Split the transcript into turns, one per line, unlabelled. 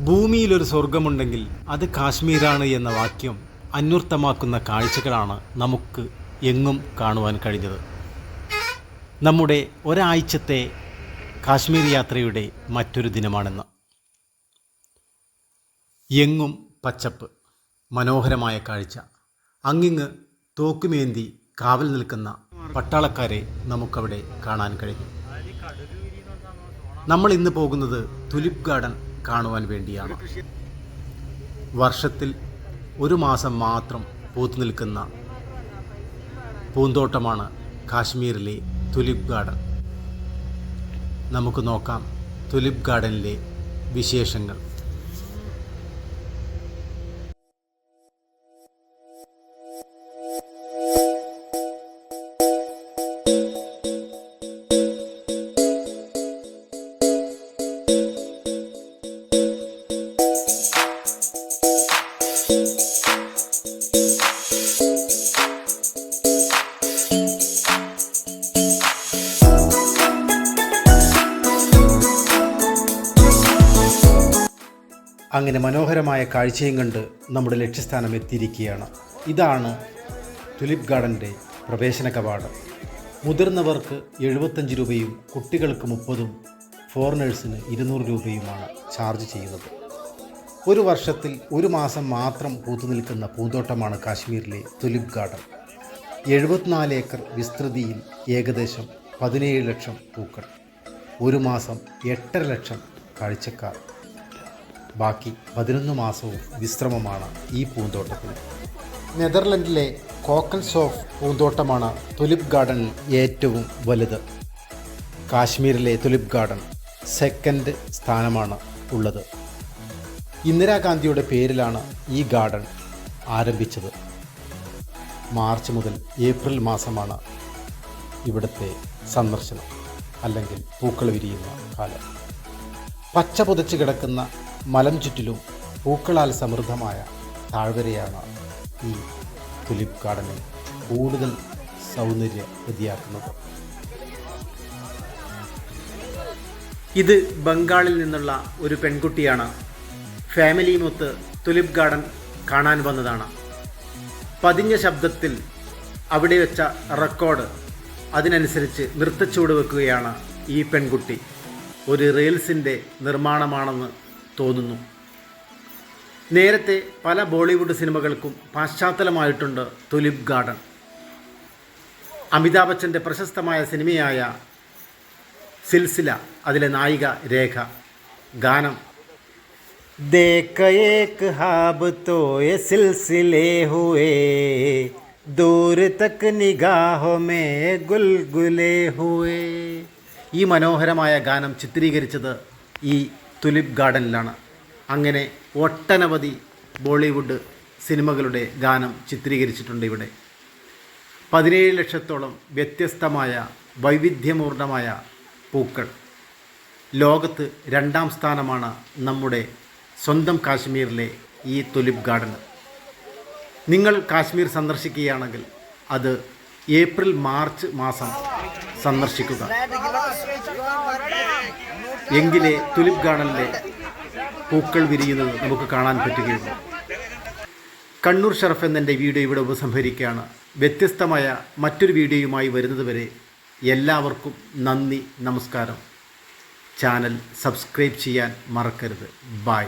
ഭൂമിയിലൊരു സ്വർഗമുണ്ടെങ്കിൽ അത് കാശ്മീരാണ് എന്ന വാക്യം അന്വർത്ഥമാക്കുന്ന കാഴ്ചകളാണ് നമുക്ക് എങ്ങും കാണുവാൻ കഴിഞ്ഞത്. നമ്മുടെ ഒരാഴ്ചത്തെ കാശ്മീർ യാത്രയുടെ മറ്റൊരു ദിനമാണെന്ന്. എങ്ങും പച്ചപ്പ്, മനോഹരമായ കാഴ്ച. അങ്ങിങ്ങ് തോക്കുമേന്തി കാവൽ നിൽക്കുന്ന പട്ടാളക്കാരെ നമുക്കവിടെ കാണാൻ കഴിഞ്ഞു. നമ്മൾ ഇന്ന് പോകുന്നത് തുലിപ് ഗാർഡൻ കാണുവാൻ വേണ്ടിയാണ്. വർഷത്തിൽ ഒരു മാസം മാത്രം പൂത്തു നിൽക്കുന്ന പൂന്തോട്ടമാണ് കാശ്മീരിലെ തുലിപ് ഗാർഡൻ. നമുക്ക് നോക്കാം തുലിപ് ഗാർഡനിലെ വിശേഷങ്ങൾ. അങ്ങനെ മനോഹരമായ കാഴ്ചയും കണ്ട് നമ്മുടെ ലക്ഷ്യസ്ഥാനം എത്തിയിരിക്കുകയാണ്. ഇതാണ് തുലിപ് ഗാർഡൻ്റെ പ്രവേശന കവാടം. മുതിർന്നവർക്ക് 75 രൂപയും കുട്ടികൾക്ക് 30, ഫോറിനേഴ്സിന് 200 രൂപയുമാണ് ചാർജ് ചെയ്യുന്നത്. ഒരു വർഷത്തിൽ ഒരു മാസം മാത്രം പൂത്തു നിൽക്കുന്ന പൂന്തോട്ടമാണ് കാശ്മീരിലെ തുലിപ് ഗാർഡൻ. 74 ഏക്കർ വിസ്തൃതിയിൽ ഏകദേശം 17 ലക്ഷം പൂക്കൾ. ഒരു മാസം 8.5 ലക്ഷം കാഴ്ചക്കാർ. ബാക്കി 11 മാസവും വിശ്രമമാണ് ഈ പൂന്തോട്ടത്തിന്. നെതർലൻഡിലെ കോക്കൽസോഫ് പൂന്തോട്ടമാണ് തുലിപ് ഗാർഡനിൽ ഏറ്റവും വലുത്. കാശ്മീരിലെ തുലിപ് ഗാർഡൻ സെക്കൻഡ് സ്ഥാനമാണ് ഉള്ളത്. ഇന്ദിരാഗാന്ധിയുടെ പേരിലാണ് ഈ ഗാർഡൻ ആരംഭിച്ചത്. മാർച്ച് മുതൽ ഏപ്രിൽ മാസമാണ് ഇവിടുത്തെ സന്ദർശനം അല്ലെങ്കിൽ പൂക്കൾ വിരിയുന്ന കാലം. പച്ച പുതച്ച് കിടക്കുന്ന മലം ചുറ്റിലും പൂക്കളാൽ സമൃദ്ധമായ താഴ്വരയാണ് ഈ തുലിപ് ഗാർഡനെ കൂടുതൽ സൗന്ദര്യവതിയാക്കുന്നത്. ഇത് ബംഗാളിൽ നിന്നുള്ള ഒരു പെൺകുട്ടിയാണ്. ഫാമിലിയുമൊത്ത് തുലിപ് ഗാർഡൻ കാണാൻ വന്നതാണ്. പതിഞ്ഞ ശബ്ദത്തിൽ അവിടെ വെച്ച റെക്കോർഡ് അതിനനുസരിച്ച് നൃത്തച്ചുവട് വെക്കുകയാണ് ഈ പെൺകുട്ടി. ഒരു റീൽസിൻ്റെ നിർമ്മാണമാണെന്ന് തോന്നുന്നു. നേരത്തെ പല ബോളിവുഡ് സിനിമകൾക്കും പശ്ചാത്തലമായിട്ടുണ്ട് തുലിപ് ഗാർഡൻ. അമിതാഭ് ബച്ചൻ്റെ പ്രശസ്തമായ സിനിമയായ സിൽസില, അതിലെ നായിക രേഖ. ഗാനം ദേഖ് ഏക് ഹാബ് തോ യേ സിൽസിലേ ഹുവേ ദൂർ തക് നിഗാഹോ മേ ഗുൽഗുലേ ഹുവേ. ഈ മനോഹരമായ ഗാനം ചിത്രീകരിച്ചത് ഈ തുലിപ് ഗാർഡനിലാണ്. അങ്ങനെ ഒട്ടനവധി ബോളിവുഡ് സിനിമകളുടെ ഗാനം ചിത്രീകരിച്ചിട്ടുണ്ട് ഇവിടെ. 17 ലക്ഷത്തോളം വ്യത്യസ്തമായ വൈവിധ്യമൂർണമായ പൂക്കൾ. ലോകത്ത് 2ാം സ്ഥാനമാണ് നമ്മുടെ സ്വന്തം കാശ്മീരിലെ ഈ തുലിപ് ഗാർഡൻ. നിങ്ങൾ കാശ്മീർ സന്ദർശിക്കുകയാണെങ്കിൽ അത് ഏപ്രിൽ മാർച്ച് മാസം സന്ദർശിക്കുക. എങ്കിലേ തുലിപ് ഗാർഡനിലെ പൂക്കൾ വിരിയുന്നത് നമുക്ക് കാണാൻ പറ്റുകയുള്ളൂ. കണ്ണൂർ ഷറഫ് എന്നെ വീഡിയോ ഇവിടെ ഉപസംഹരിക്കുകയാണ്. വ്യത്യസ്തമായ മറ്റൊരു വീഡിയോയുമായി വരുന്നതുവരെ എല്ലാവർക്കും നന്ദി, നമസ്കാരം. ചാനൽ സബ്സ്ക്രൈബ് ചെയ്യാൻ മറക്കരുത്. ബൈ.